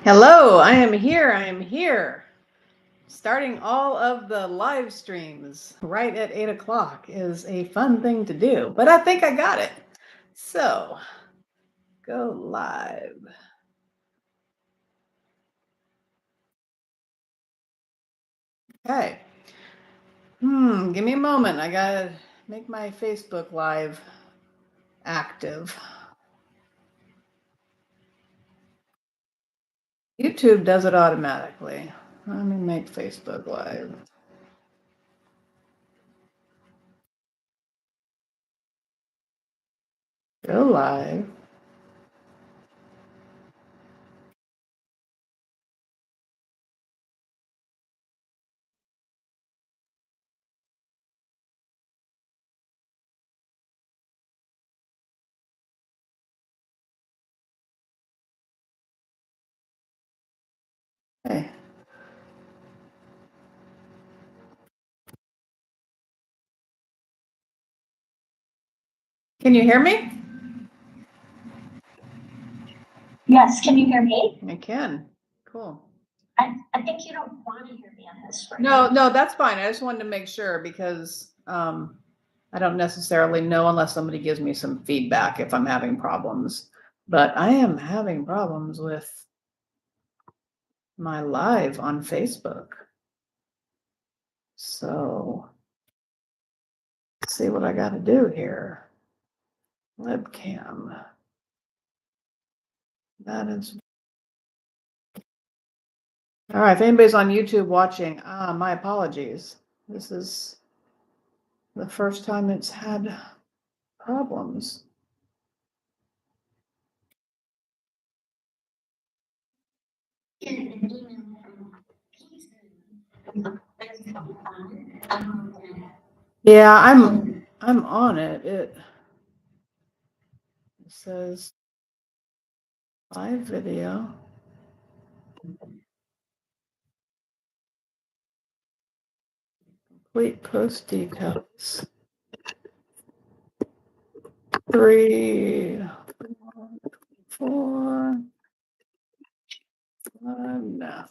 Hello, I am here. I am here. Starting all of the live streams right at 8 o'clock is a fun thing to do, but I think I got it. So, go live. Okay. Give me a moment. I gotta make my Facebook Live active. YouTube does it automatically. Let me make Facebook Live. Go live. Okay. Can you hear me? Yes, can you hear me? I can. Cool. I think you don't want to hear me on this right No, now. no, that's fine. I just wanted to make sure because I don't necessarily know unless somebody gives me some feedback if I'm having problems. But I am having problems with my live on Facebook. So let's see what I got to do here. Webcam. That is. All right. If anybody's on YouTube watching, my apologies. This is the first time it's had problems. Yeah, I'm on it. It says live video. Complete post details. 3, 4, 5, no.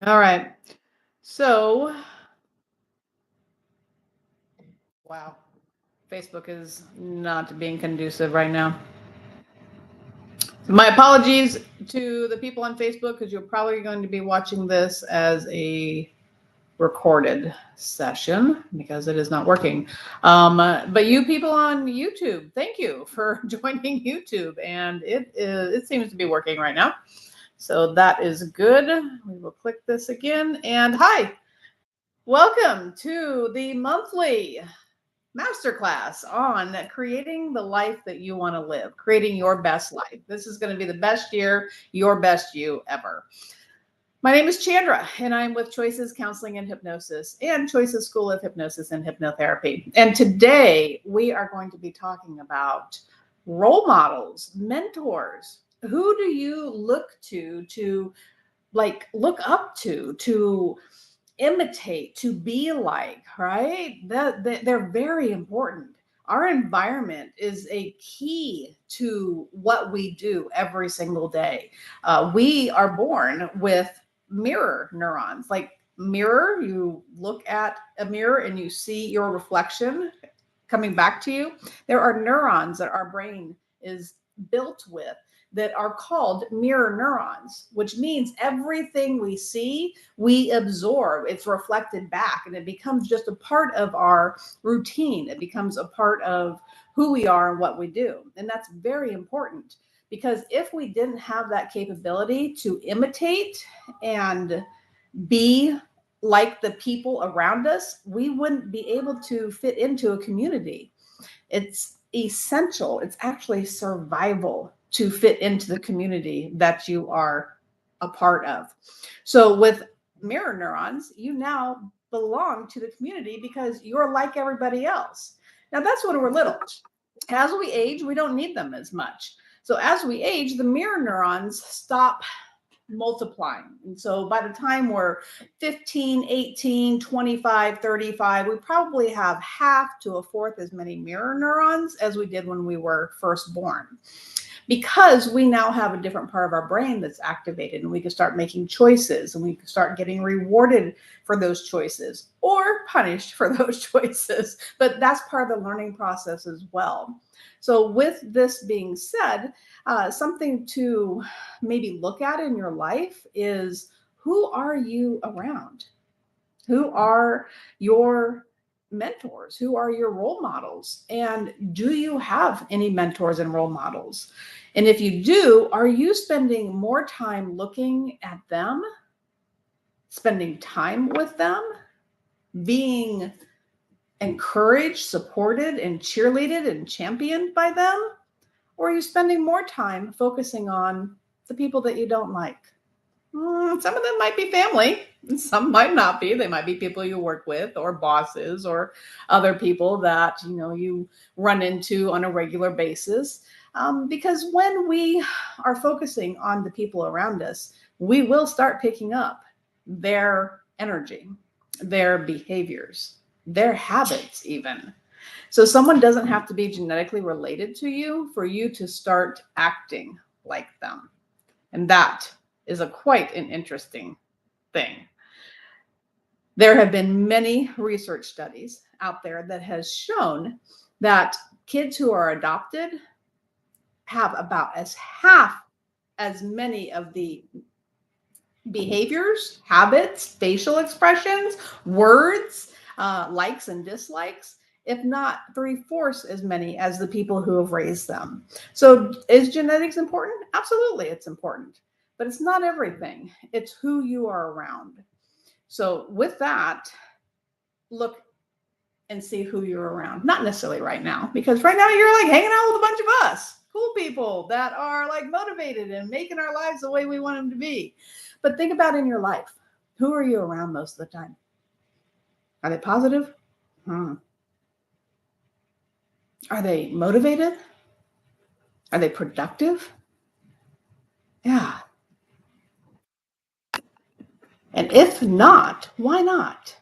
All right. So, wow. Facebook is not being conducive right now. My apologies to the people on Facebook because you're probably going to be watching this as a recorded session because it is not working. But you people on YouTube, thank you for joining YouTube, and it seems to be working right now. So that is good. We will click this again. And hi, welcome to the monthly masterclass on creating the life that you want to live, creating your best life. This is going to be the best year, your best you ever. My name is Chandra, and I'm with Choices Counseling and Hypnosis and Choices School of Hypnosis and Hypnotherapy. And today we are going to be talking about role models, mentors. Who do you look to look up to imitate, to be like, right? They're very important. Our environment is a key to what we do every single day. We are born with mirror neurons. Like mirror, you look at a mirror and you see your reflection coming back to you. There are neurons that our brain is built with that are called mirror neurons, which means everything we see, we absorb. It's reflected back and it becomes just a part of our routine. It becomes a part of who we are and what we do. And that's very important because if we didn't have that capability to imitate and be like the people around us, we wouldn't be able to fit into a community. It's essential. It's actually survival to fit into the community that you are a part of. So with mirror neurons, you now belong to the community because you're like everybody else. Now, that's when we're little. As we age, we don't need them as much. So as we age, the mirror neurons stop multiplying. And so by the time we're 15, 18, 25, 35, we probably have half to a fourth as many mirror neurons as we did when we were first born. Because we now have a different part of our brain that's activated, and we can start making choices, and we can start getting rewarded for those choices or punished for those choices. But that's part of the learning process as well. So with this being said, something to maybe look at in your life is, who are you around? Who are your mentors? Who are your role models? And do you have any mentors and role models? And if you do, are you spending more time looking at them, spending time with them, being encouraged, supported, and cheerleaded and championed by them? Or are you spending more time focusing on the people that you don't like? Some of them might be family, some might not be. They might be people you work with, or bosses, or other people that you run into on a regular basis. Because when we are focusing on the people around us, we will start picking up their energy, their behaviors, their habits even. So someone doesn't have to be genetically related to you for you to start acting like them. And that is quite an interesting thing. There have been many research studies out there that has shown that kids who are adopted have about half as many of the behaviors, habits, facial expressions, words, likes and dislikes, if not 3/4 as many as the people who have raised them. So is genetics important? Absolutely, it's important, but it's not everything. It's who you are around. So with that, look and see who you're around. Not necessarily right now, because right now you're like hanging out with a bunch of us, cool people that are like motivated and making our lives the way we want them to be. But think about in your life, who are you around most of the time? Are they positive? Are they motivated? Are they productive? Yeah. And if not, why not?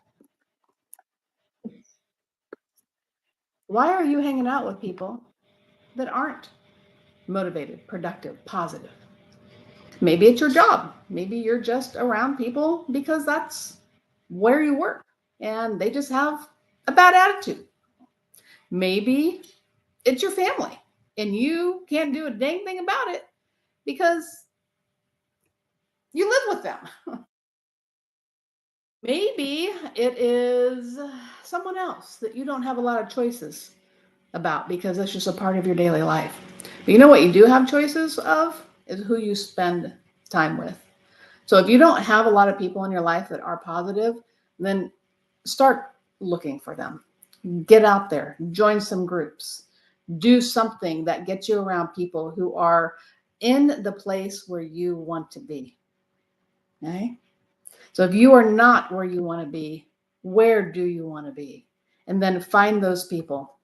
Why are you hanging out with people that aren't motivated, productive, positive? Maybe it's your job. Maybe you're just around people because that's where you work and they just have a bad attitude. Maybe it's your family and you can't do a dang thing about it because you live with them. Maybe it is someone else that you don't have a lot of choices about because that's just a part of your daily life. But you know what you do have choices of is who you spend time with. So if you don't have a lot of people in your life that are positive, then start looking for them. Get out there, join some groups, do something that gets you around people who are in the place where you want to be. Okay? So if you are not where you want to be, where do you want to be? And then find those people.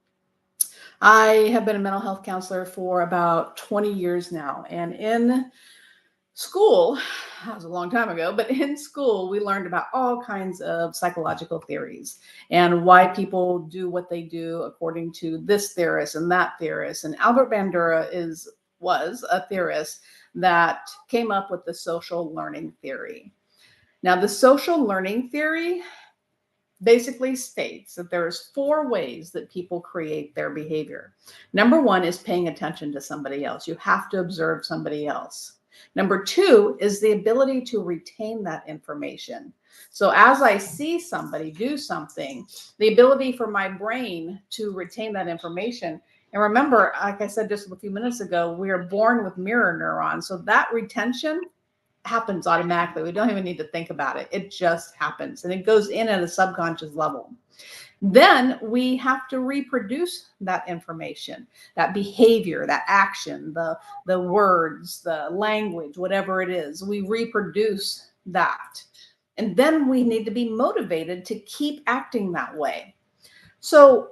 I have been a mental health counselor for about 20 years now. And in school, that was a long time ago, but in school, we learned about all kinds of psychological theories and why people do what they do according to this theorist and that theorist. And Albert Bandura was a theorist that came up with the social learning theory. Now, the social learning theory basically states that there's 4 ways that people create their behavior. Number 1 is paying attention to somebody else. You have to observe somebody else. Number 2 is the ability to retain that information. So as I see somebody do something, the ability for my brain to retain that information. And remember, like I said just a few minutes ago, we are born with mirror neurons. So that retention happens automatically. We don't even need to think about it. It just happens. And it goes in at a subconscious level. Then we have to reproduce that information, that behavior, that action, the words, the language, whatever it is. We reproduce that. And then we need to be motivated to keep acting that way. So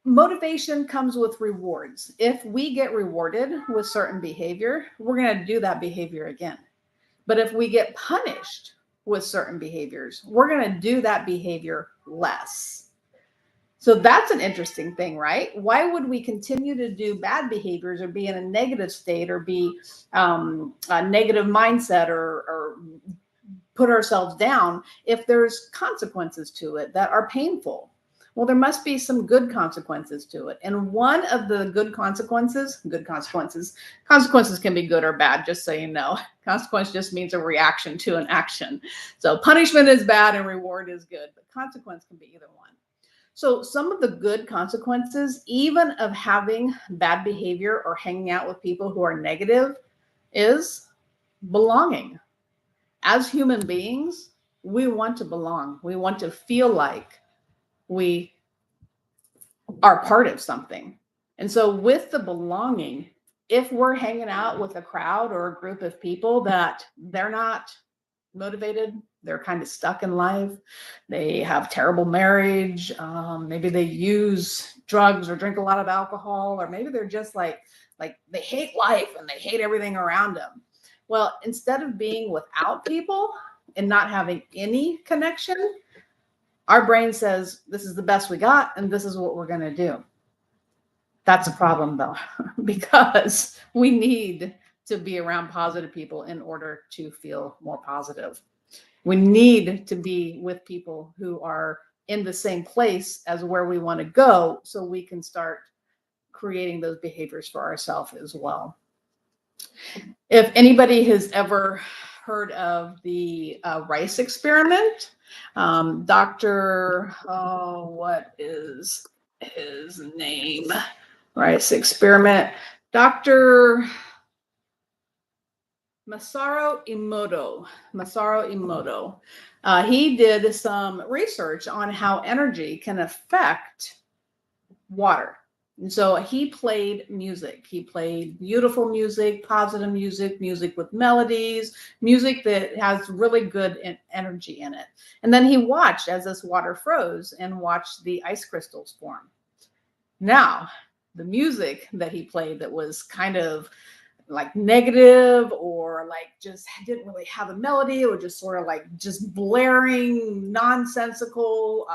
motivation comes with rewards. If we get rewarded with certain behavior, we're going to do that behavior again. But if we get punished with certain behaviors, we're going to do that behavior less. So that's an interesting thing, right? Why would we continue to do bad behaviors or be in a negative state or be a negative mindset or put ourselves down if there's consequences to it that are painful? Well, there must be some good consequences to it. And one of the consequences can be good or bad, just so you know. Consequence just means a reaction to an action. So punishment is bad and reward is good, but consequence can be either one. So some of the good consequences, even of having bad behavior or hanging out with people who are negative, is belonging. As human beings, we want to belong. We want to feel like we are part of something. And so with the belonging, if we're hanging out with a crowd or a group of people that they're not motivated, they're kind of stuck in life, they have terrible marriage, maybe they use drugs or drink a lot of alcohol, or maybe they're just like they hate life and they hate everything around them. Well, instead of being without people and not having any connection, our brain says, this is the best we got, and this is what we're going to do. That's a problem, though, because we need to be around positive people in order to feel more positive. We need to be with people who are in the same place as where we want to go so we can start creating those behaviors for ourselves as well. If anybody has ever heard of the rice experiment, what is his name? Rice experiment. Dr. Masaru Emoto. He did some research on how energy can affect water. And so he played music. He played beautiful music, positive music, music with melodies, music that has really good energy in it. And then he watched as this water froze and watched the ice crystals form. Now, the music that he played that was kind of like negative or like just didn't really have a melody, or just sort of like just blaring, nonsensical,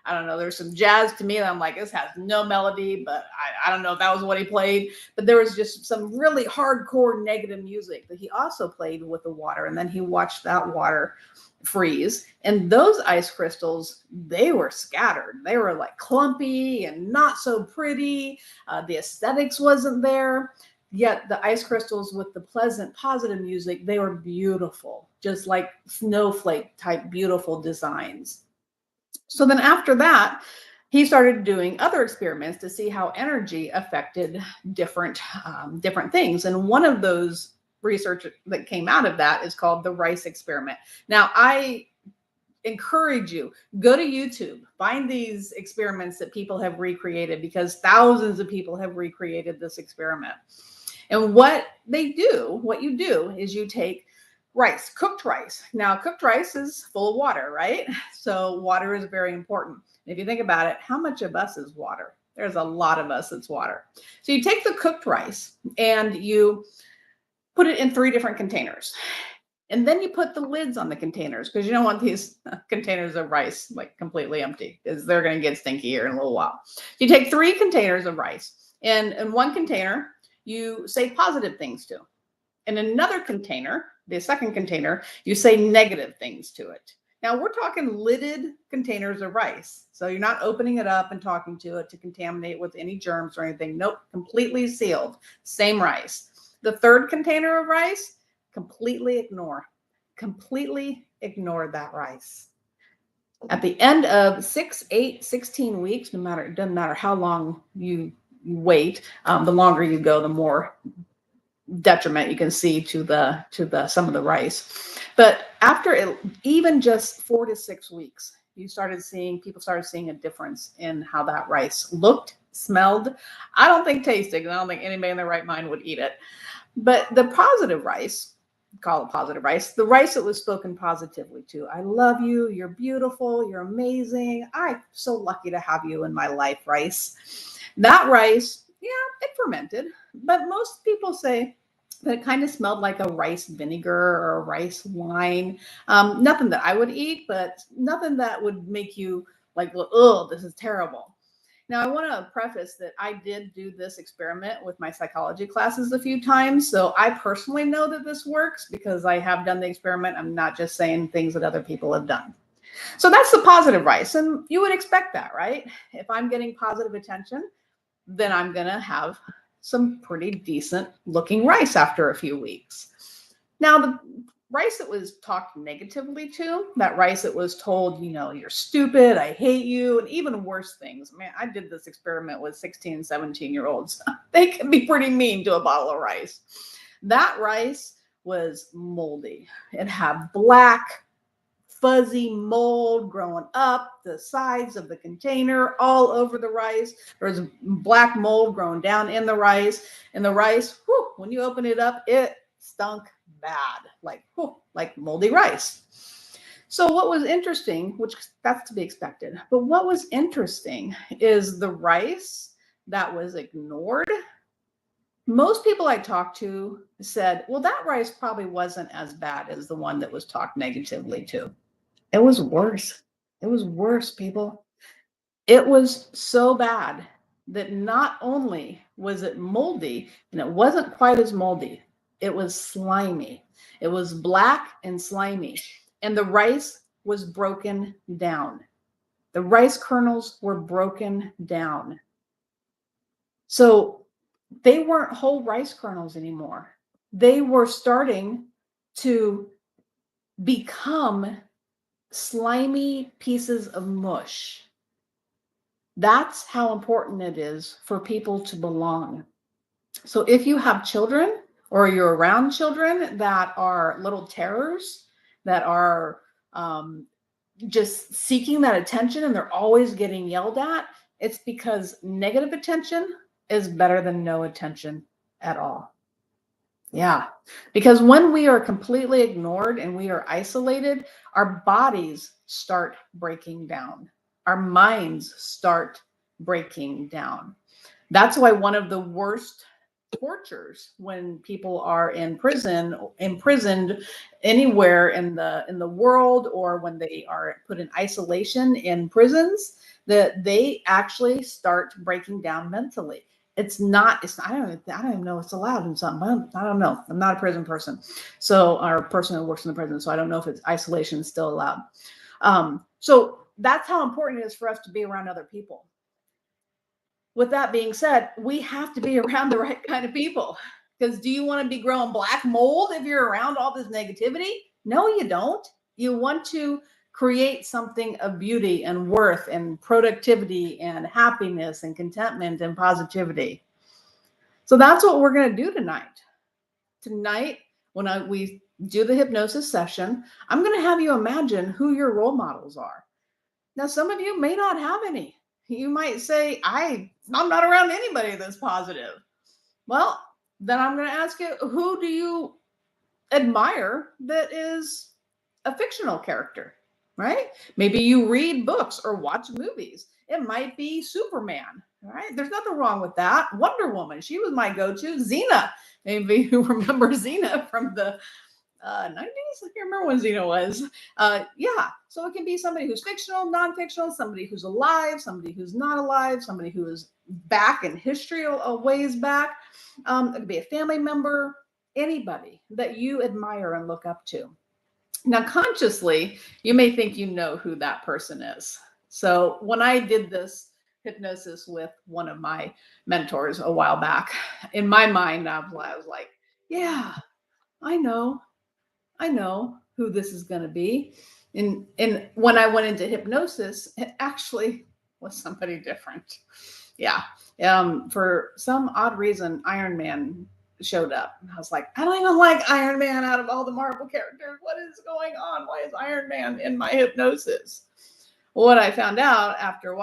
I don't know. There's some jazz to me that I'm like, this has no melody, but I don't know if that was what he played. But there was just some really hardcore negative music that he also played with the water. And then he watched that water freeze. And those ice crystals, they were scattered. They were like clumpy and not so pretty. The aesthetics wasn't there. Yet the ice crystals with the pleasant, positive music, they were beautiful, just like snowflake type beautiful designs. So then after that, he started doing other experiments to see how energy affected different things. And one of those research that came out of that is called the rice experiment. Now, I encourage you, go to YouTube, find these experiments that people have recreated, because thousands of people have recreated this experiment. And what you do is you take rice, cooked rice. Now, cooked rice is full of water, right? So water is very important. If you think about it, how much of us is water? There's a lot of us that's water. So you take the cooked rice and you put it in 3 different containers. And then you put the lids on the containers, because you don't want these containers of rice like completely empty, because they're going to get stinky here in a little while. You take 3 containers of rice, and in one container, you say positive things to. In another container, the second container, you say negative things to it. Now we're talking lidded containers of rice. So you're not opening it up and talking to it to contaminate with any germs or anything. Nope, completely sealed. Same rice. The third container of rice, completely ignore. Completely ignore that rice. At the end of 6, 8, 16 weeks, it doesn't matter how long you wait, the longer you go, the more detriment you can see to the some of the rice. But after even just 4 to 6 weeks, people started seeing a difference in how that rice looked, smelled. I don't think tasted, because I don't think anybody in their right mind would eat it. But the positive rice, call it positive rice, the rice that was spoken positively to. I love you. You're beautiful. You're amazing. I'm so lucky to have you in my life, rice. That rice, yeah, it fermented, but most people say that it kind of smelled like a rice vinegar or a rice wine. Nothing that I would eat, but nothing that would make you like, oh, this is terrible. Now, I want to preface that I did do this experiment with my psychology classes a few times. So I personally know that this works because I have done the experiment. I'm not just saying things that other people have done. So that's the positive rice. And you would expect that, right? If I'm getting positive attention, then I'm going to have some pretty decent looking rice after a few weeks. Now, the rice that was talked negatively to, that rice that was told, you're stupid, I hate you, and even worse things. Man, I did this experiment with 16, 17-year-olds. They can be pretty mean to a bottle of rice. That rice was moldy. It had black, fuzzy mold growing up the sides of the container, all over the rice. There was black mold growing down in the rice. And the rice, whew, when you open it up, it stunk bad, like moldy rice. So what was interesting, which that's to be expected, but what was interesting is the rice that was ignored. Most people I talked to said, well, that rice probably wasn't as bad as the one that was talked negatively to. It was worse. It was worse, people. It was so bad that not only was it moldy, and it wasn't quite as moldy, it was slimy. It was black and slimy. And the rice was broken down. The rice kernels were broken down. So they weren't whole rice kernels anymore. They were starting to become slimy pieces of mush. That's how important it is for people to belong. So if you have children or you're around children that are little terrors, that are just seeking that attention and they're always getting yelled at, it's because negative attention is better than no attention at all. Yeah, because when we are completely ignored and we are isolated, our bodies start breaking down. Our minds start breaking down. That's why one of the worst tortures when people are in prison, imprisoned anywhere in the world, or when they are put in isolation in prisons, that they actually start breaking down mentally. It's not, I don't even know it's allowed in some, I don't know. I'm not a prison person. So, or a person who works in the prison. So I don't know if it's isolation is still allowed. So that's how important it is for us to be around other people. With that being said, we have to be around the right kind of people. Because do you want to be growing black mold if you're around all this negativity? No, you don't. You want to create something of beauty and worth and productivity and happiness and contentment and positivity. So that's what we're going to do tonight. Tonight, when we do the hypnosis session, I'm going to have you imagine who your role models are. Now, some of you may not have any. You might say, I'm not around anybody that's positive. Well, then I'm going to ask you, who do you admire that is a fictional character, right? Maybe you read books or watch movies. It might be Superman, right? There's nothing wrong with that. Wonder Woman, she was my go-to. Xena, maybe you remember Xena from the 90s. I can't remember when Xena was. Yeah, so it can be somebody who's fictional, non-fictional, somebody who's alive, somebody who's not alive, somebody who is back in history a ways back. It could be a family member, anybody that you admire and look up to. Now, consciously, you may think you know who that person is. So when I did this hypnosis with one of my mentors a while back, in my mind, I was like, yeah, I know who this is going to be. And when I went into hypnosis, it actually was somebody different. Yeah. For some odd reason, Iron Man showed up. And I was like, I don't even like Iron Man out of all the Marvel characters. What is going on? Why is Iron Man in my hypnosis? Well, what I found out after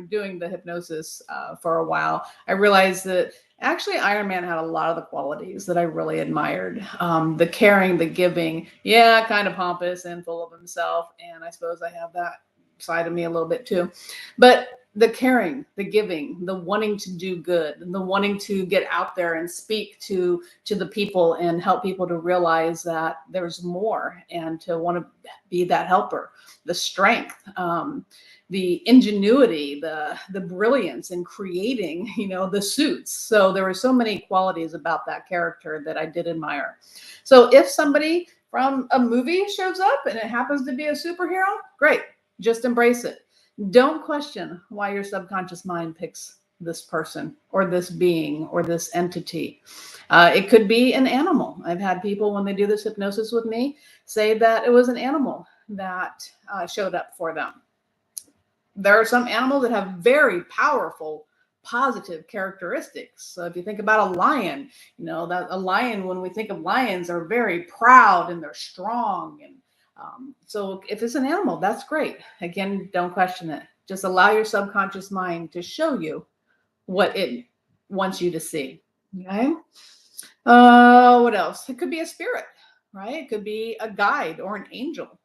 doing the hypnosis for a while, I realized that Actually, Iron Man had a lot of the qualities that I really admired. The caring, the giving, yeah, kind of pompous and full of himself. And I suppose I have that side of me a little bit too. But the caring, the giving, the wanting to do good, and the wanting to get out there and speak to the people and help people to realize that there's more and to want to be that helper, the strength. The ingenuity, the brilliance in creating, the suits. So there were so many qualities about that character that I did admire. So if somebody from a movie shows up and it happens to be a superhero, great. Just embrace it. Don't question why your subconscious mind picks this person or this being or this entity. It could be an animal. I've had people, when they do this hypnosis with me, say that it was an animal that showed up for them. There are some animals that have very powerful positive characteristics. So if you think about a lion, that a lion, when we think of lions, are very proud and they're strong. And so if it's an animal, that's great. Again, don't question it. Just allow your subconscious mind to show you what it wants you to see. Okay. What else? It could be a spirit, right? It could be a guide or an angel.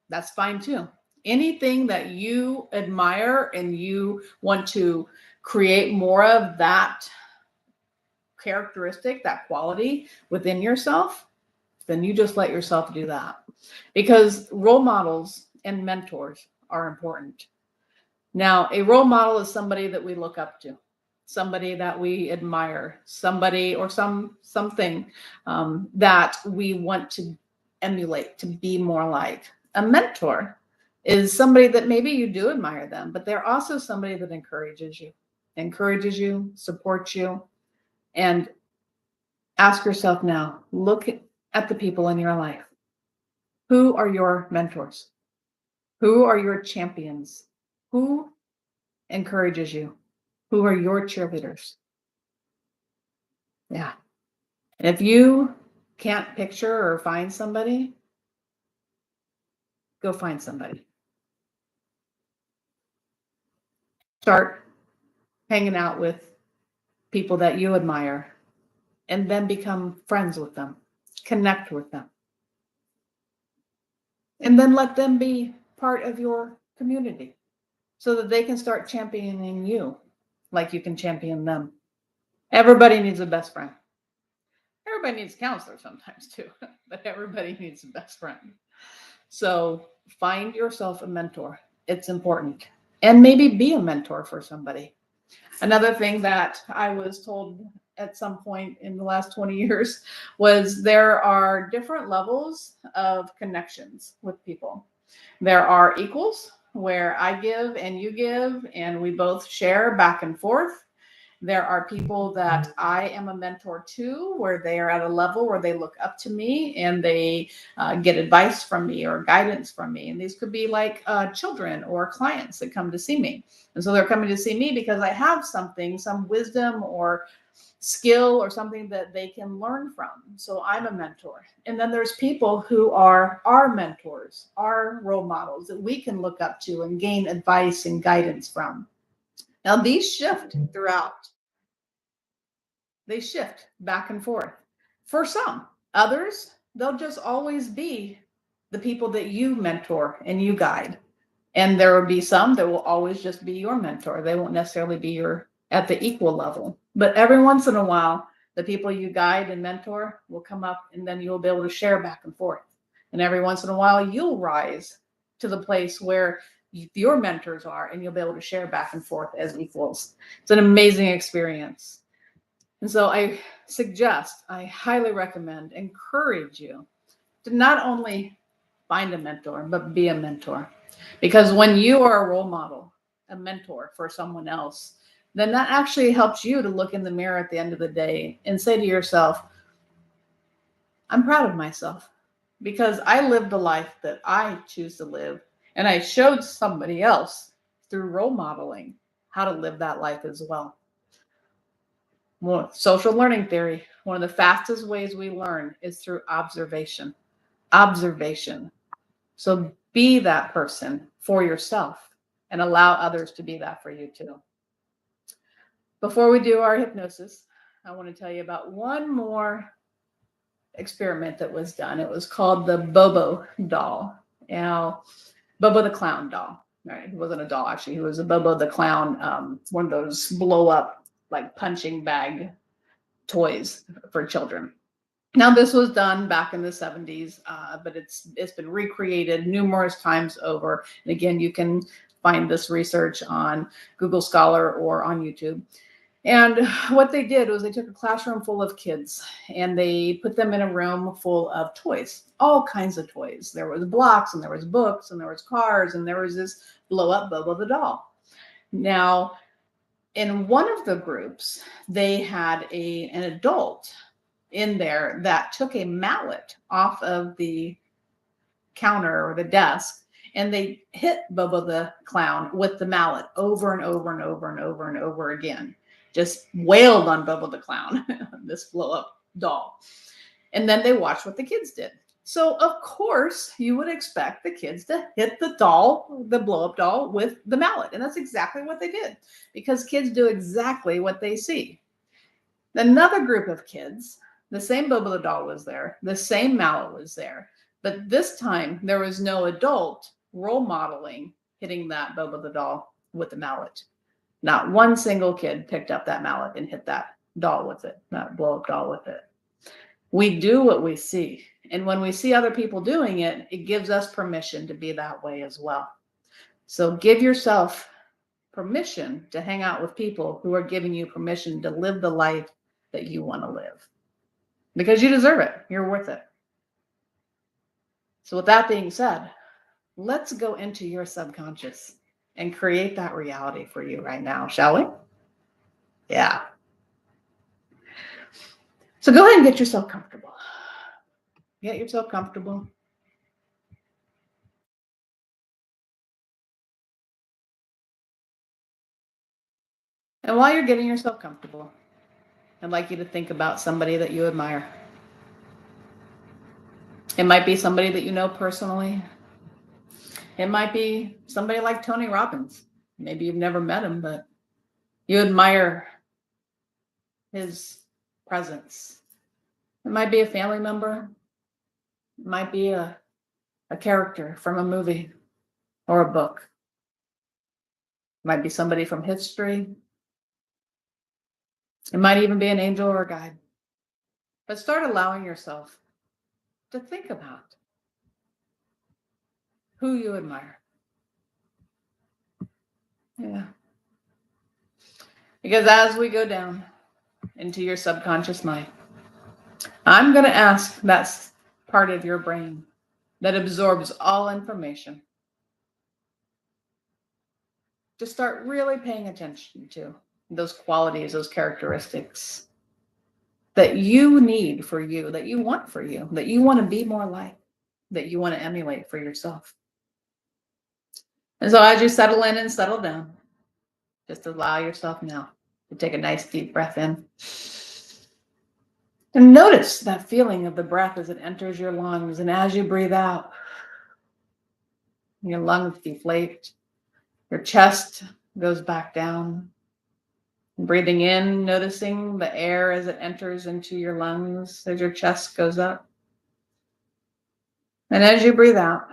That's fine too. Anything that you admire and you want to create more of that characteristic, that quality within yourself, then you just let yourself do that. Because role models and mentors are important. Now, a role model is somebody that we look up to, somebody that we admire, somebody or something that we want to emulate, to be more like. A mentor is somebody that maybe you do admire them, but they're also somebody that encourages you, supports you, and ask yourself now, look at the people in your life. Who are your mentors? Who are your champions? Who encourages you? Who are your cheerleaders? Yeah. And if you can't picture or find somebody, go find somebody. Start hanging out with people that you admire and then become friends with them, connect with them, and then let them be part of your community so that they can start championing you like you can champion them. Everybody needs a best friend. Everybody needs a counselor sometimes too, but everybody needs a best friend. So find yourself a mentor. It's important. And maybe be a mentor for somebody. Another thing that I was told at some point in the last 20 years was there are different levels of connections with people. There are equals where I give and you give, and we both share back and forth. There are people that I am a mentor to, where they are at a level where they look up to me and they get advice from me or guidance from me. And these could be like children or clients that come to see me. And so they're coming to see me because I have something, some wisdom or skill or something that they can learn from. So I'm a mentor. And then there's people who are our mentors, our role models that we can look up to and gain advice and guidance from. Now, these shift throughout. They shift back and forth. For some, others, they'll just always be the people that you mentor and you guide. And there will be some that will always just be your mentor. They won't necessarily be your at the equal level. But every once in a while, the people you guide and mentor will come up and then you'll be able to share back and forth. And every once in a while, you'll rise to the place where your mentors are and you'll be able to share back and forth as equals. It's an amazing experience. And so I highly recommend, encourage you to not only find a mentor, but be a mentor. Because when you are a role model, a mentor for someone else, then that actually helps you to look in the mirror at the end of the day and say to yourself, I'm proud of myself because I lived the life that I choose to live. And I showed somebody else through role modeling how to live that life as well. Well, social learning theory, one of the fastest ways we learn is through observation. Observation. So be that person for yourself and allow others to be that for you too. Before we do our hypnosis, I want to tell you about one more experiment that was done. It was called the Bobo doll. Now, Bobo the clown doll. Right? He wasn't a doll, actually. He was a Bobo the clown, one of those blow up, like punching bag toys for children. Now, this was done back in the 70s, but it's been recreated numerous times over. And again, you can find this research on Google Scholar or on YouTube. And what they did was they took a classroom full of kids and they put them in a room full of toys, all kinds of toys. There was blocks and there was books and there was cars and there was this blow up Bobo the doll. Now, in one of the groups, they had an adult in there that took a mallet off of the counter or the desk and they hit Bobo the clown with the mallet over and over and over and over and over again. Just wailed on Bobo the clown, this blow up doll. And then they watched what the kids did. So of course you would expect the kids to hit the doll, the blow up doll, with the mallet. And that's exactly what they did because kids do exactly what they see. Another group of kids, the same Bobo the doll was there, the same mallet was there, but this time there was no adult role modeling hitting that Bobo the doll with the mallet. Not one single kid picked up that mallet and hit that doll with it, that blow up doll with it. We do what we see. And when we see other people doing it, it gives us permission to be that way as well. So give yourself permission to hang out with people who are giving you permission to live the life that you want to live. Because you deserve it. You're worth it. So with that being said, let's go into your subconscious and create that reality for you right now, shall we? Yeah. So go ahead and get yourself comfortable. Get yourself comfortable. And while you're getting yourself comfortable, I'd like you to think about somebody that you admire. It might be somebody that you know personally. It might be somebody like Tony Robbins. Maybe you've never met him, but you admire his presence. It might be a family member. It might be a character from a movie or a book. It might be somebody from history. It might even be an angel or a guide. But start allowing yourself to think about who you admire. Yeah. Because as we go down into your subconscious mind, I'm going to ask that part of your brain that absorbs all information to start really paying attention to those qualities, those characteristics that you need for you, that you want for you, that you want to be more like, that you want to emulate for yourself. And so as you settle in and settle down, just allow yourself now to take a nice deep breath in. And notice that feeling of the breath as it enters your lungs. And as you breathe out, your lungs deflate, your chest goes back down. Breathing in, noticing the air as it enters into your lungs as your chest goes up. And as you breathe out,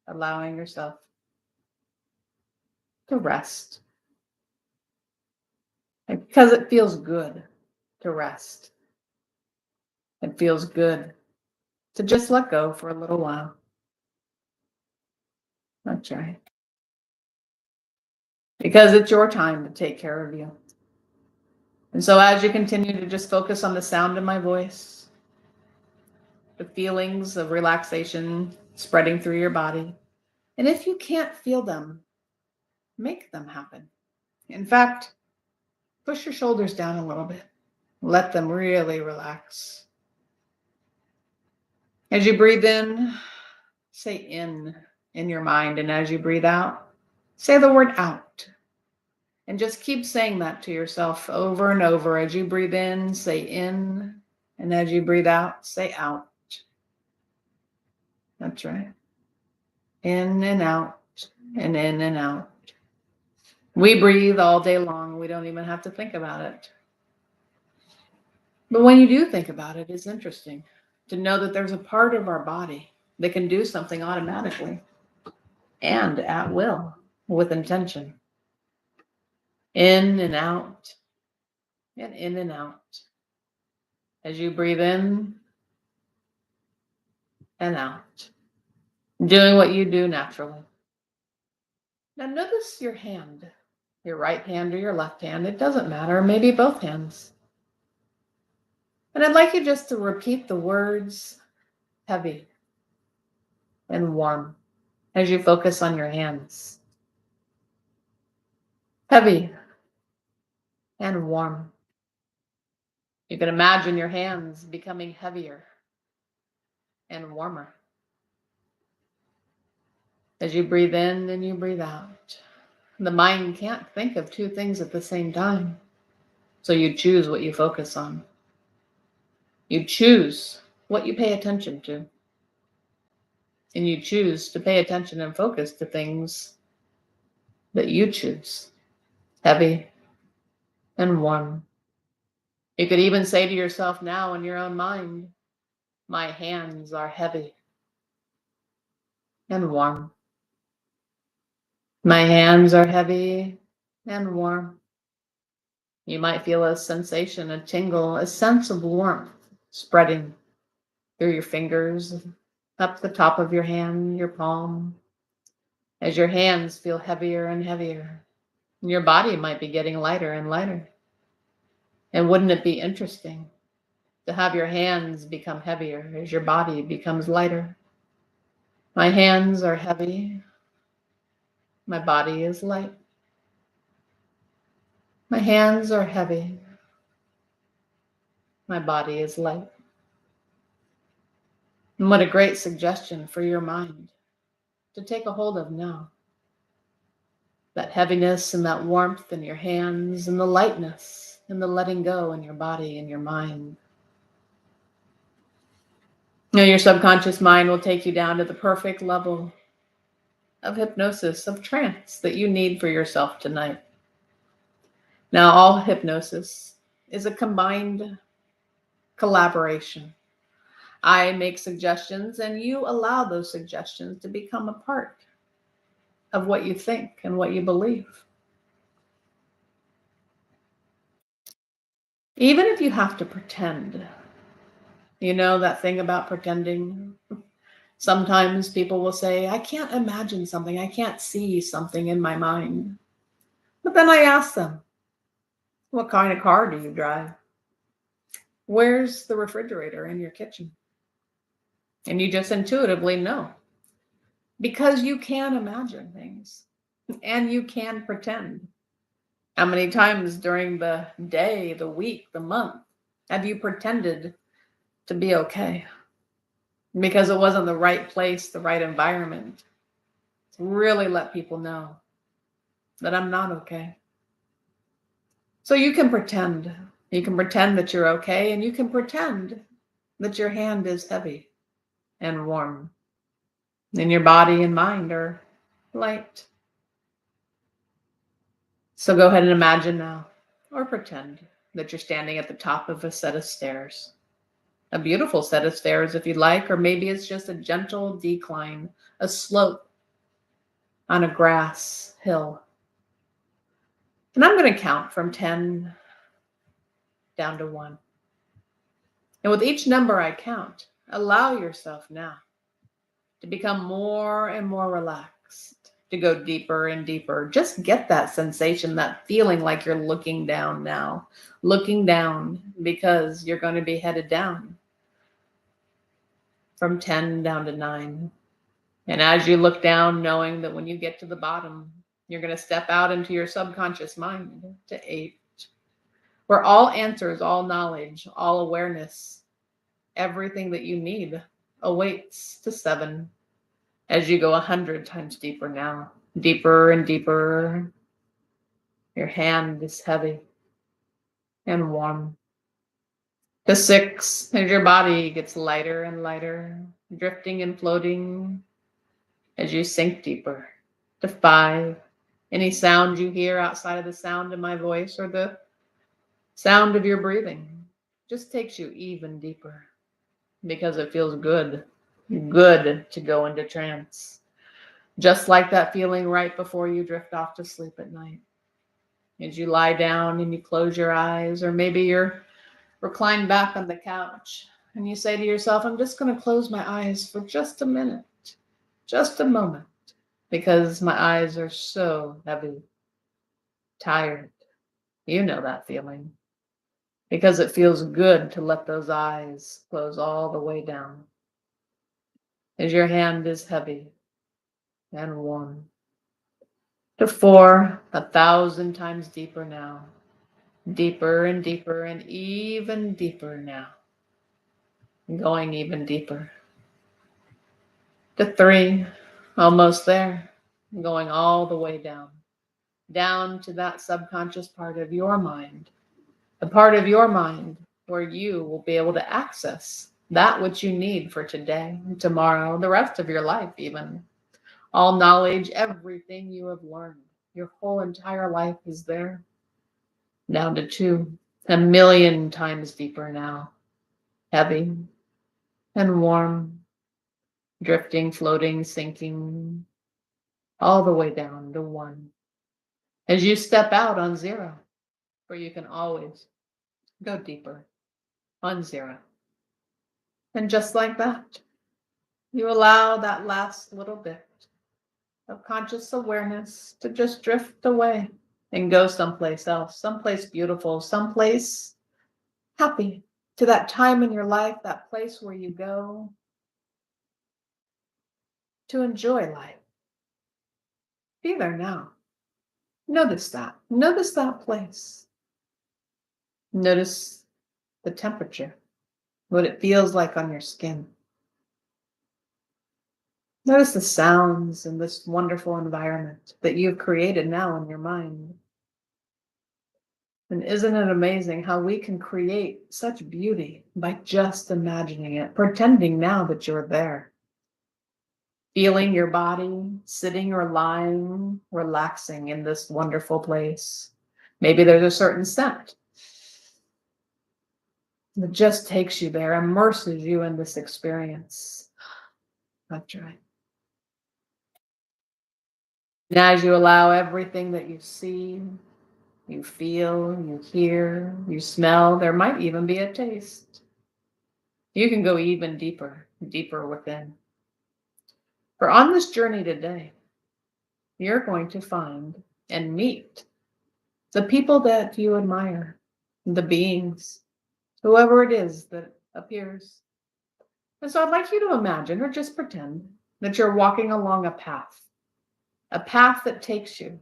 allowing yourself to rest. Because it feels good to rest. It feels good to just let go for a little while. That's right. Because it's your time to take care of you. And so as you continue to just focus on the sound of my voice, the feelings of relaxation spreading through your body, and if you can't feel them, make them happen. In fact, push your shoulders down a little bit. Let them really relax. As you breathe in, say in your mind. And as you breathe out, say the word out. And just keep saying that to yourself over and over. As you breathe in, say in. And as you breathe out, say out. That's right. In and out, and in and out. We breathe all day long. We don't even have to think about it. But when you do think about it, it's interesting to know that there's a part of our body that can do something automatically and at will with intention. In and out, and in and out. As you breathe in and out, doing what you do naturally. Now notice your hand, your right hand or your left hand. It doesn't matter, maybe both hands. And I'd like you just to repeat the words heavy and warm as you focus on your hands. Heavy and warm. You can imagine your hands becoming heavier and warmer as you breathe in and you breathe out. The mind can't think of two things at the same time. So you choose what you focus on. You choose what you pay attention to. And you choose to pay attention and focus to things that you choose. Heavy and warm. You could even say to yourself now in your own mind, my hands are heavy and warm. My hands are heavy and warm. You might feel a sensation, a tingle, a sense of warmth spreading through your fingers, up the top of your hand, your palm, as your hands feel heavier and heavier. And your body might be getting lighter and lighter. And wouldn't it be interesting to have your hands become heavier as your body becomes lighter? My hands are heavy. My body is light. My hands are heavy. My body is light. And what a great suggestion for your mind to take a hold of now. That heaviness and that warmth in your hands and the lightness and the letting go in your body and your mind. Now your subconscious mind will take you down to the perfect level of hypnosis, of trance that you need for yourself tonight. Now all hypnosis is a combined collaboration. I make suggestions and you allow those suggestions to become a part of what you think and what you believe. Even if you have to pretend, you know that thing about pretending? Sometimes people will say, I can't imagine something. I can't see something in my mind. But then I ask them, what kind of car do you drive? Where's the refrigerator in your kitchen? And you just intuitively know. Because you can imagine things and you can pretend. How many times during the day, the week, the month have you pretended to be okay? Because it wasn't the right place, the right environment. To really let people know that I'm not okay. So you can pretend. You can pretend that you're okay, and you can pretend that your hand is heavy and warm. And your body and mind are light. So go ahead and imagine now, or pretend, that you're standing at the top of a set of stairs. A beautiful set of stairs if you like, or maybe it's just a gentle decline, a slope on a grass hill. And I'm going to count from 10 down to 1. And with each number I count, allow yourself now to become more and more relaxed, to go deeper and deeper. Just get that sensation, that feeling like you're looking down now, looking down because you're going to be headed down from 10 down to 9. And as you look down, knowing that when you get to the bottom, you're going to step out into your subconscious mind to 8, where all answers, all knowledge, all awareness, everything that you need awaits, to 7. As you go 100 times deeper now, deeper and deeper, your hand is heavy and warm. To 6, as your body gets lighter and lighter, drifting and floating as you sink deeper. To 5, Any sound you hear outside of the sound of my voice or the sound of your breathing just takes you even deeper because it feels good, good to go into trance. Just like that feeling right before you drift off to sleep at night. As you lie down and you close your eyes, or maybe you're reclined back on the couch and you say to yourself, I'm just going to close my eyes for just a minute, just a moment, because my eyes are so heavy, tired. You know that feeling because it feels good to let those eyes close all the way down as your hand is heavy and warm. To 4, 1,000 times deeper now. Deeper and deeper and even deeper now. Going even deeper. To 3, almost there. Going all the way down. Down to that subconscious part of your mind. The part of your mind where you will be able to access that which you need for today, tomorrow, the rest of your life even. All knowledge, everything you have learned. Your whole entire life is there. Down to 2, 1,000,000 times deeper now. Heavy and warm, drifting, floating, sinking, all the way down to 1. As you step out on 0, where you can always go deeper on 0. And just like that, you allow that last little bit of conscious awareness to just drift away and go someplace else, someplace beautiful, someplace happy, to that time in your life, that place where you go to enjoy life. Be there now. Notice that. Notice that place. Notice the temperature, what it feels like on your skin. Notice the sounds in this wonderful environment that you've created now in your mind. And isn't it amazing how we can create such beauty by just imagining it, pretending now that you're there? Feeling your body, sitting or lying, relaxing in this wonderful place. Maybe there's a certain scent that just takes you there, immerses you in this experience. That's right. And as you allow everything that you see, you feel, you hear, you smell, there might even be a taste. You can go even deeper, deeper within. For on this journey today, you're going to find and meet the people that you admire, the beings, whoever it is that appears. And so I'd like you to imagine or just pretend that you're walking along a path that takes you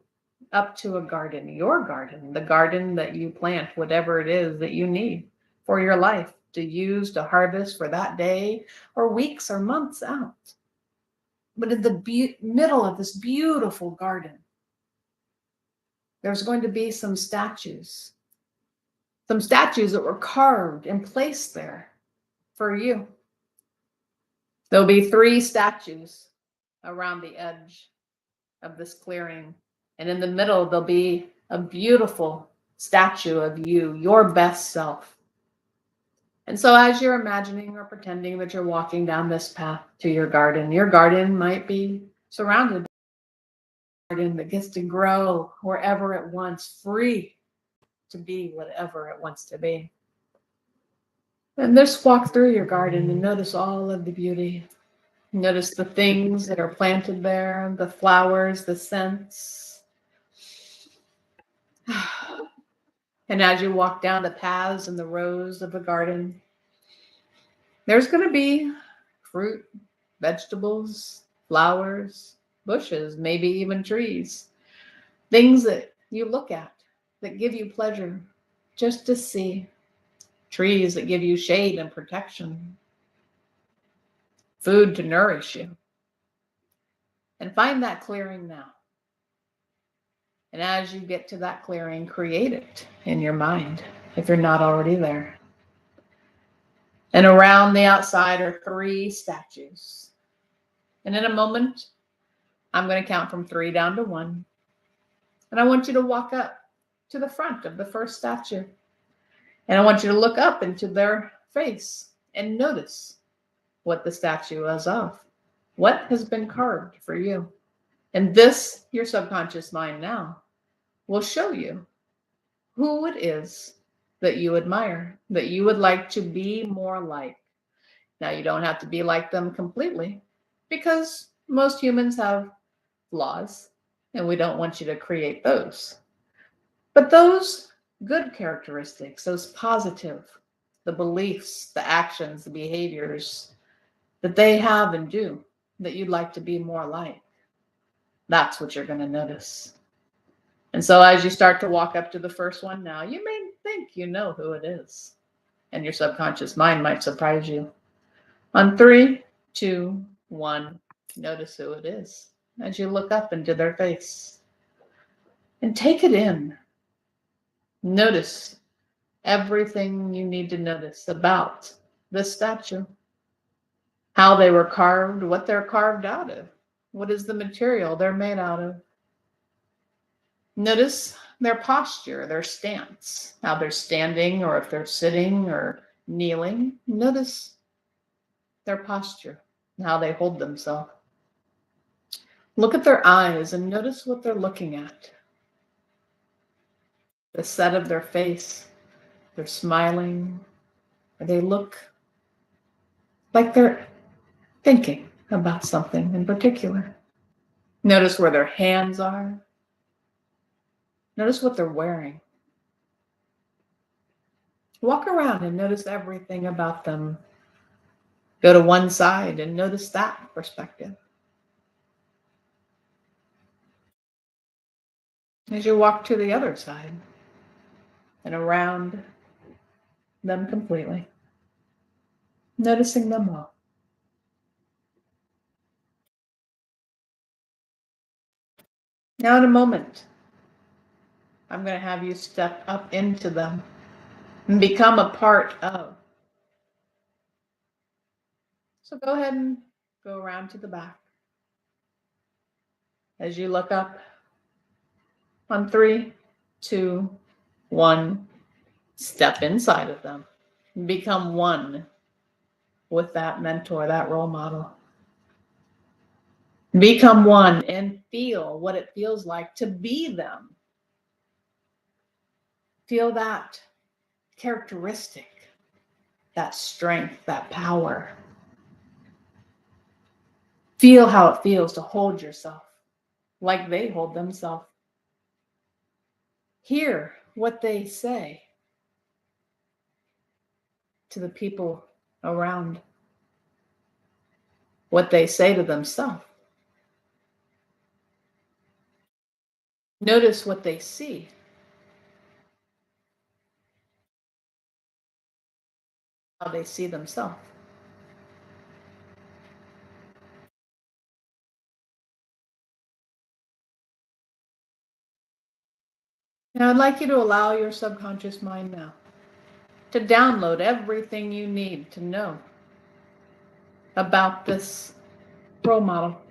up to a garden, your garden, the garden that you plant, whatever it is that you need for your life to use, to harvest for that day or weeks or months out. But in the middle of this beautiful garden, there's going to be some statues that were carved and placed there for you. There'll be 3 statues around the edge of this clearing. And in the middle, there'll be a beautiful statue of you, your best self. And so as you're imagining or pretending that you're walking down this path to your garden might be surrounded by a garden that gets to grow wherever it wants, free to be whatever it wants to be. And just walk through your garden and notice all of the beauty. Notice the things that are planted there, the flowers, the scents. And as you walk down the paths and the rows of the garden, there's going to be fruit, vegetables, flowers, bushes, maybe even trees. Things that you look at that give you pleasure just to see. Trees that give you shade and protection. Food to nourish you. And find that clearing now. And as you get to that clearing, create it in your mind if you're not already there. And around the outside are 3 statues. And in a moment, I'm going to count from 3 down to 1. And I want you to walk up to the front of the first statue. And I want you to look up into their face and notice what the statue is of. What has been carved for you? And this, your subconscious mind now, will show you who it is that you admire, that you would like to be more like. Now, you don't have to be like them completely because most humans have flaws and we don't want you to create those. But those good characteristics, those positive, the beliefs, the actions, the behaviors that they have and do that you'd like to be more like, that's what you're going to notice. And so as you start to walk up to the first one now, you may think you know who it is. And your subconscious mind might surprise you. On 3, 2, 1, notice who it is as you look up into their face. And take it in. Notice everything you need to notice about this statue. How they were carved, what they're carved out of. What is the material they're made out of? Notice their posture, their stance, how they're standing or if they're sitting or kneeling. Notice their posture, how they hold themselves. Look at their eyes and notice what they're looking at. The set of their face, they're smiling, or they look like they're thinking about something in particular. Notice where their hands are. Notice what they're wearing. Walk around and notice everything about them. Go to one side and notice that perspective. As you walk to the other side and around them completely, noticing them all. Now in a moment, I'm going to have you step up into them and become a part of. So go ahead and go around to the back. As you look up on 3, 2, 1, step inside of them. Become one with that mentor, that role model. Become one and feel what it feels like to be them. Feel that characteristic, that strength, that power. Feel how it feels to hold yourself like they hold themselves. Hear what they say to the people around, what they say to themselves. Notice what they see. How they see themselves. Now I'd like you to allow your subconscious mind now to download everything you need to know about this role model.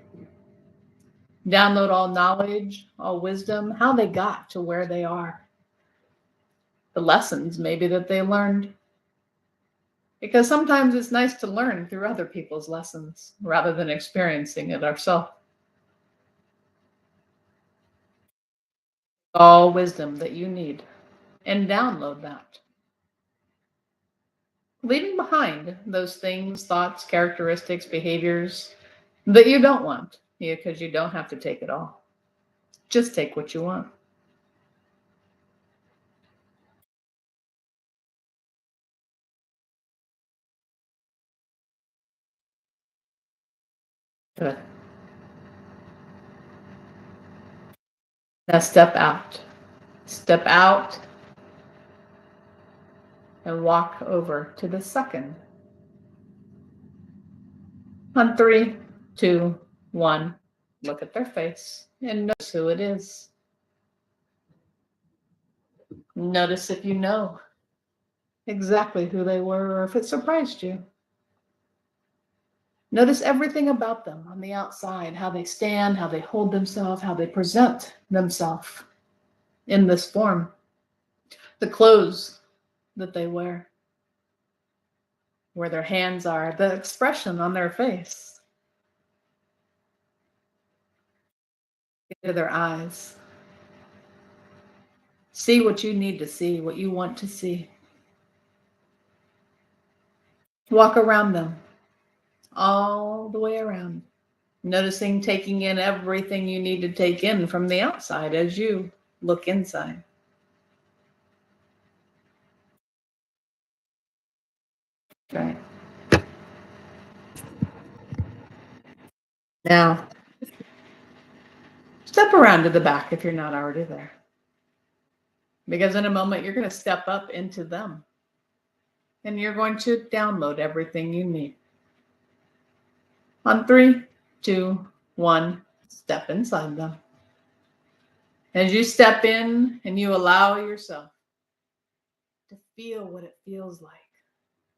Download all knowledge, all wisdom, how they got to where they are. The lessons maybe that they learned. Because sometimes it's nice to learn through other people's lessons rather than experiencing it ourselves. All wisdom that you need and download that. Leaving behind those things, thoughts, characteristics, behaviors that you don't want, because you don't have to take it all. Just take what you want. Good. Now step out. Step out and walk over to the second. On 3, 2, 1, look at their face and notice who it is. Notice if you know exactly who they were or if it surprised you. Notice everything about them on the outside, how they stand, how they hold themselves, how they present themselves. in this form. The clothes that they wear, where their hands are, the expression on their face, into their eyes. See what you need to see, what you want to see. Walk around them, all the way around. Noticing, taking in everything you need to take in from the outside as you look inside. Right. Now, step around to the back if you're not already there. Because in a moment, you're going to step up into them. And you're going to download everything you need. On 3, 2, 1, step inside them. As you step in and you allow yourself to feel what it feels like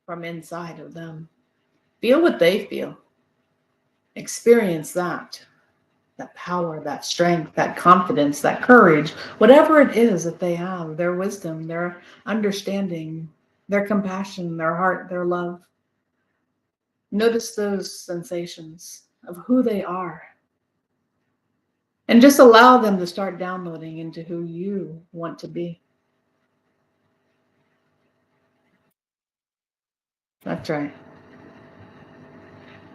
from inside of them. Feel what they feel. Experience that power, that strength, that confidence, that courage, whatever it is that they have, their wisdom, their understanding, their compassion, their heart, their love. Notice those sensations of who they are. And just allow them to start downloading into who you want to be. That's right.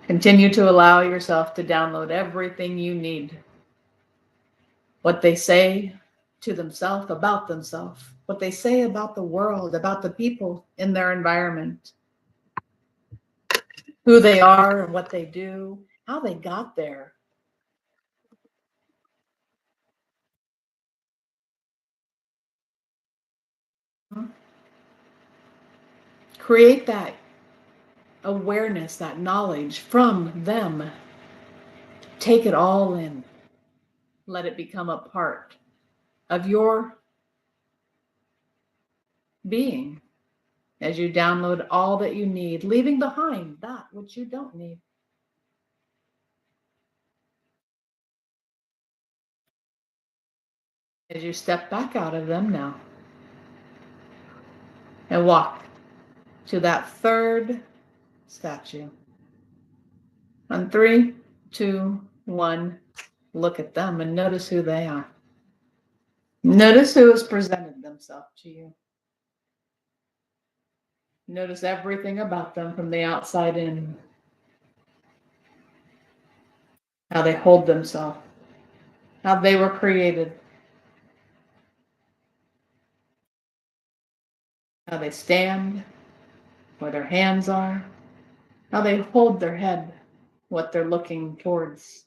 Continue to allow yourself to download everything you need. What they say to themselves, about themselves, what they say about the world, about the people in their environment, who they are and what they do, how they got there. Create that awareness, that knowledge from them. Take it all in. Let it become a part of your being as you download all that you need, leaving behind that which you don't need. As you step back out of them now and walk to that third statue. On 3, 2, 1, look at them and notice who they are. Notice who has presented themselves to you. Notice everything about them from the outside in. How they hold themselves. How they were created. How they stand. Where their hands are. How they hold their head. What they're looking towards.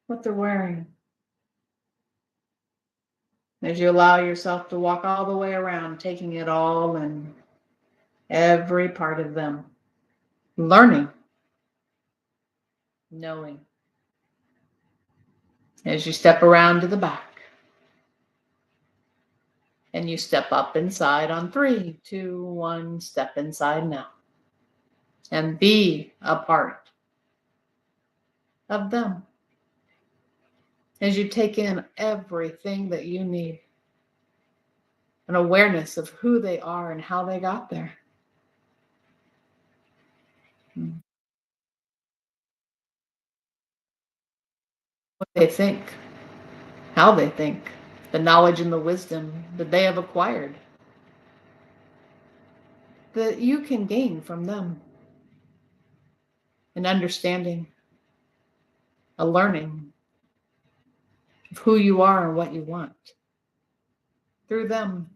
What they're wearing. As you allow yourself to walk all the way around, taking it all in. Every part of them. Learning. Knowing. As you step around to the back. And you step up inside on 3, 2, 1, step inside now. And be a part of them. As you take in everything that you need. An awareness of who they are and how they got there. What they think. How they think. The knowledge and the wisdom that they have acquired. That you can gain from them. An understanding. A learning of who you are and what you want. Through them.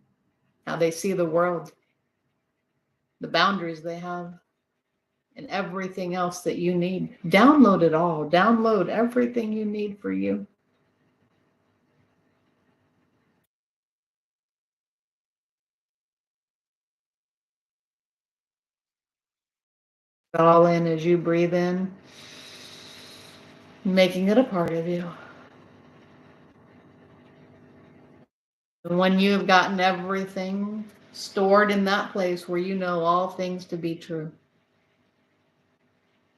How they see the world. The boundaries they have. And everything else that you need. Download it all. Download everything you need for you. All in as you breathe in, making it a part of you. And when you have gotten everything stored in that place where you know all things to be true,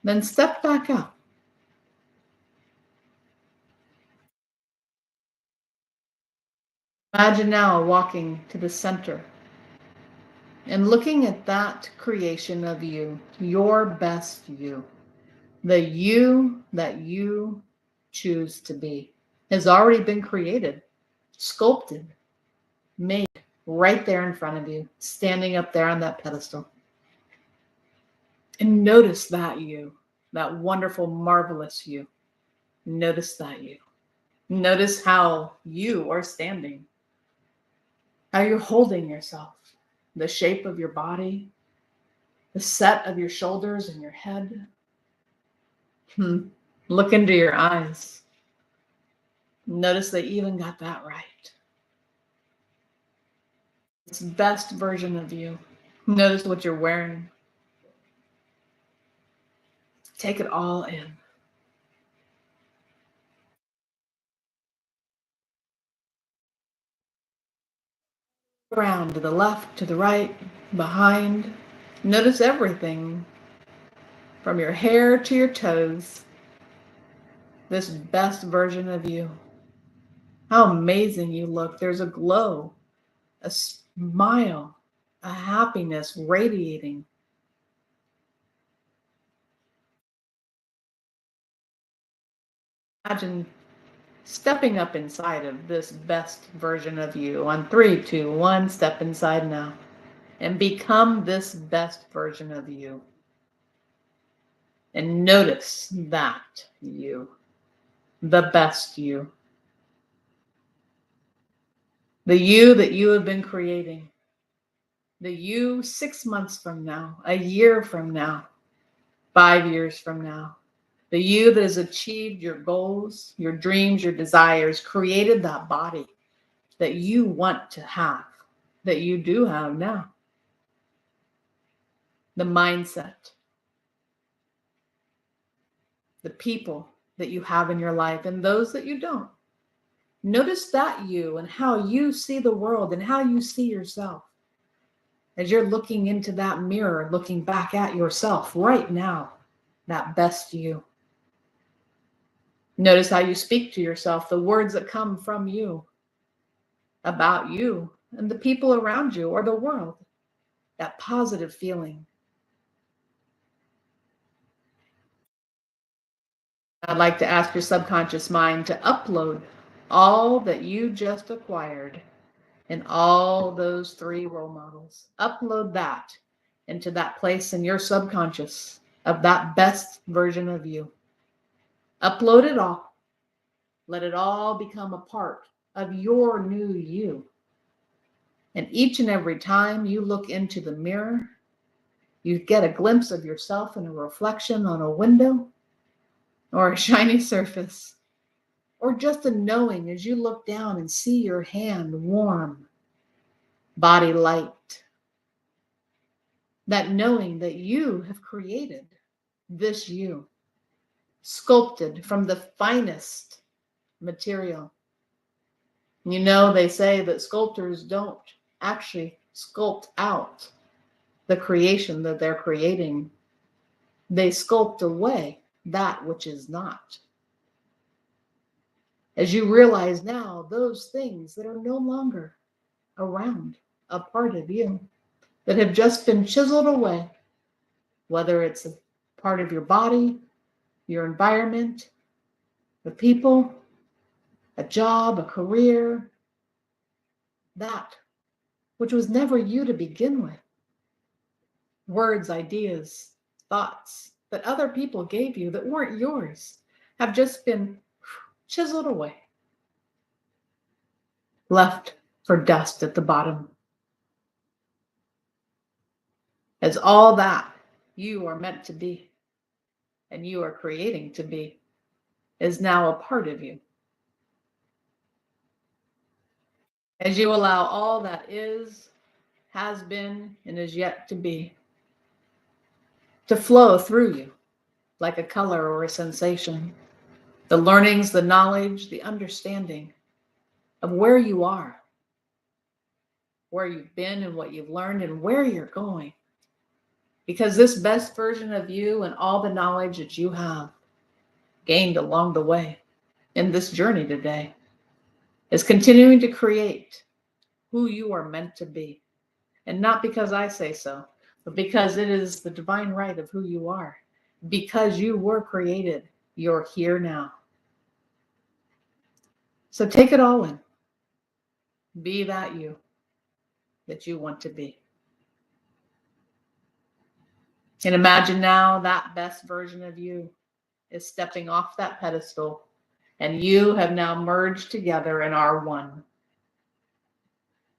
then step back up. Imagine now walking to the center and looking at that creation of you, your best you, the you that you choose to be, has already been created, sculpted, made right there in front of you, standing up there on that pedestal. And notice that you, that wonderful, marvelous you. Notice that you. Notice how you are standing, how you're holding yourself, the shape of your body, the set of your shoulders and your head. Look into your eyes. Notice they even got that right. It's best version of you. Notice what you're wearing. Take it all in. Around to the left, to the right, behind. Notice everything from your hair to your toes. This best version of you. How amazing you look. There's a glow, a smile, a happiness radiating. Imagine stepping up inside of this best version of you. On 3, 2, 1, step inside now. And become this best version of you. And notice that you, the best you. The you that you have been creating. The you 6 months from now, a year from now, 5 years from now. The you that has achieved your goals, your dreams, your desires, created that body that you want to have, that you do have now. The mindset, the people that you have in your life and those that you don't. Notice that you and how you see the world and how you see yourself. As you're looking into that mirror, looking back at yourself right now, that best you. Notice how you speak to yourself, the words that come from you, about you and the people around you or the world, that positive feeling. I'd like to ask your subconscious mind to upload all that you just acquired in all those 3 role models. Upload that into that place in your subconscious of that best version of you. Upload it all. Let it all become a part of your new you. And each and every time you look into the mirror, you get a glimpse of yourself in a reflection on a window or a shiny surface, or just a knowing as you look down and see your hand warm, body light. That knowing that you have created this you, sculpted from the finest material. You know, they say that sculptors don't actually sculpt out the creation that they're creating. They sculpt away that which is not. As you realize now, those things that are no longer around, a part of you, that have just been chiseled away, whether it's a part of your body, your environment, the people, a job, a career, that which was never you to begin with. Words, ideas, thoughts that other people gave you that weren't yours have just been chiseled away, left for dust at the bottom. As all that you are meant to be and you are creating to be is now a part of you. As you allow all that is, has been, and is yet to be to flow through you like a color or a sensation, the learnings, the knowledge, the understanding of where you are, where you've been and what you've learned and where you're going. Because this best version of you and all the knowledge that you have gained along the way in this journey today is continuing to create who you are meant to be. And not because I say so, but because it is the divine right of who you are. Because you were created, you're here now. So take it all in. Be that you want to be. And imagine now that best version of you is stepping off that pedestal, and you have now merged together and are one.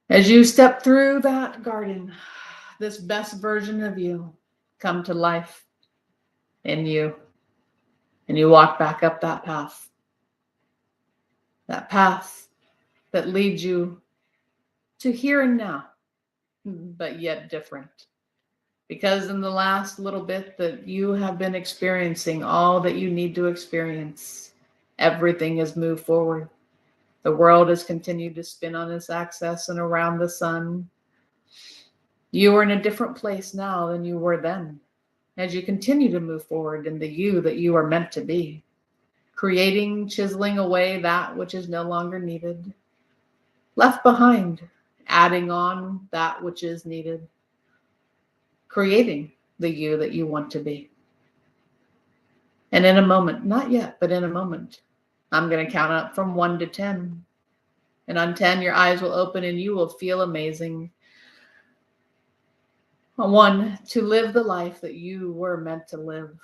As you step through that garden, this best version of you come to life in you, and you walk back up that path that leads you to here and now, but yet different. Because in the last little bit that you have been experiencing all that you need to experience, everything has moved forward. The world has continued to spin on its axis and around the sun. You are in a different place now than you were then, as you continue to move forward in the you that you are meant to be, creating, chiseling away that which is no longer needed, left behind, adding on that which is needed, creating the you that you want to be. And in a moment, not yet, but in a moment, I'm going to count up from 1 to 10. And on 10, your eyes will open and you will feel amazing. 1, to live the life that you were meant to live.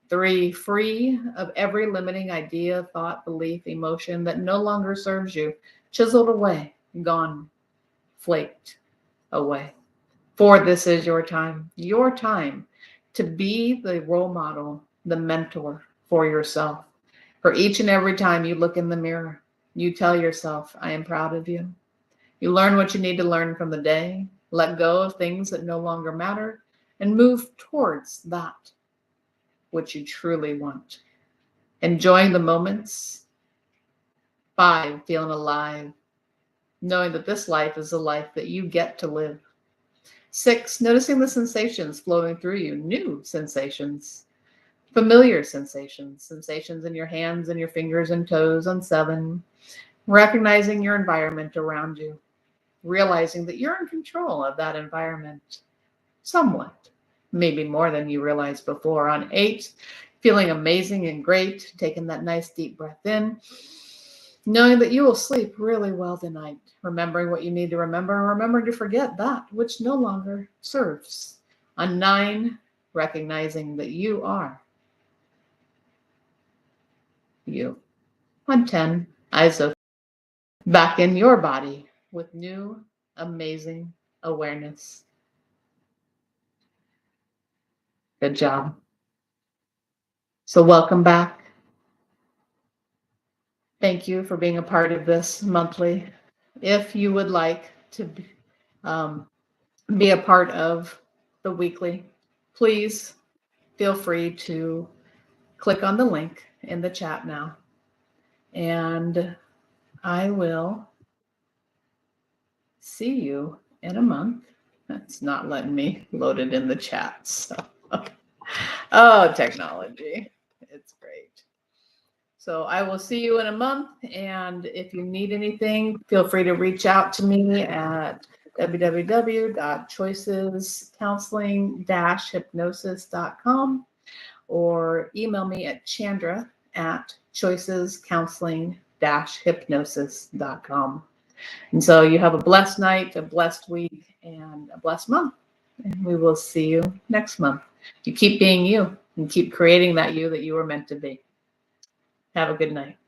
3, free of every limiting idea, thought, belief, emotion that no longer serves you, chiseled away, gone, flaked away. 4, this is your time to be the role model, the mentor for yourself. For each and every time you look in the mirror, you tell yourself, I am proud of you. You learn what you need to learn from the day, let go of things that no longer matter, and move towards that which you truly want. Enjoying the moments. 5, feeling alive, knowing that this life is a life that you get to live. 6, noticing the sensations flowing through you, new sensations, familiar sensations, sensations in your hands and your fingers and toes. On 7, recognizing your environment around you, realizing that you're in control of that environment, somewhat, maybe more than you realized before. On 8, feeling amazing and great, taking that nice deep breath in, knowing that you will sleep really well tonight, remembering what you need to remember, and remember to forget that which no longer serves. On 9, recognizing that you are you. On 10, eyes open, back in your body with new, amazing awareness. Good job. So welcome back. Thank you for being a part of this monthly. If you would like to be a part of the weekly, please feel free to click on the link in the chat now. And I will see you in a month. It's not letting me load it in the chat. So. Oh, technology. It's great. So I will see you in a month. And if you need anything, feel free to reach out to me at www.choicescounseling-hypnosis.com or email me at chandra@choicescounseling-hypnosis.com. And so you have a blessed night, a blessed week, and a blessed month. And we will see you next month. You keep being you and keep creating that you that you were meant to be. Have a good night.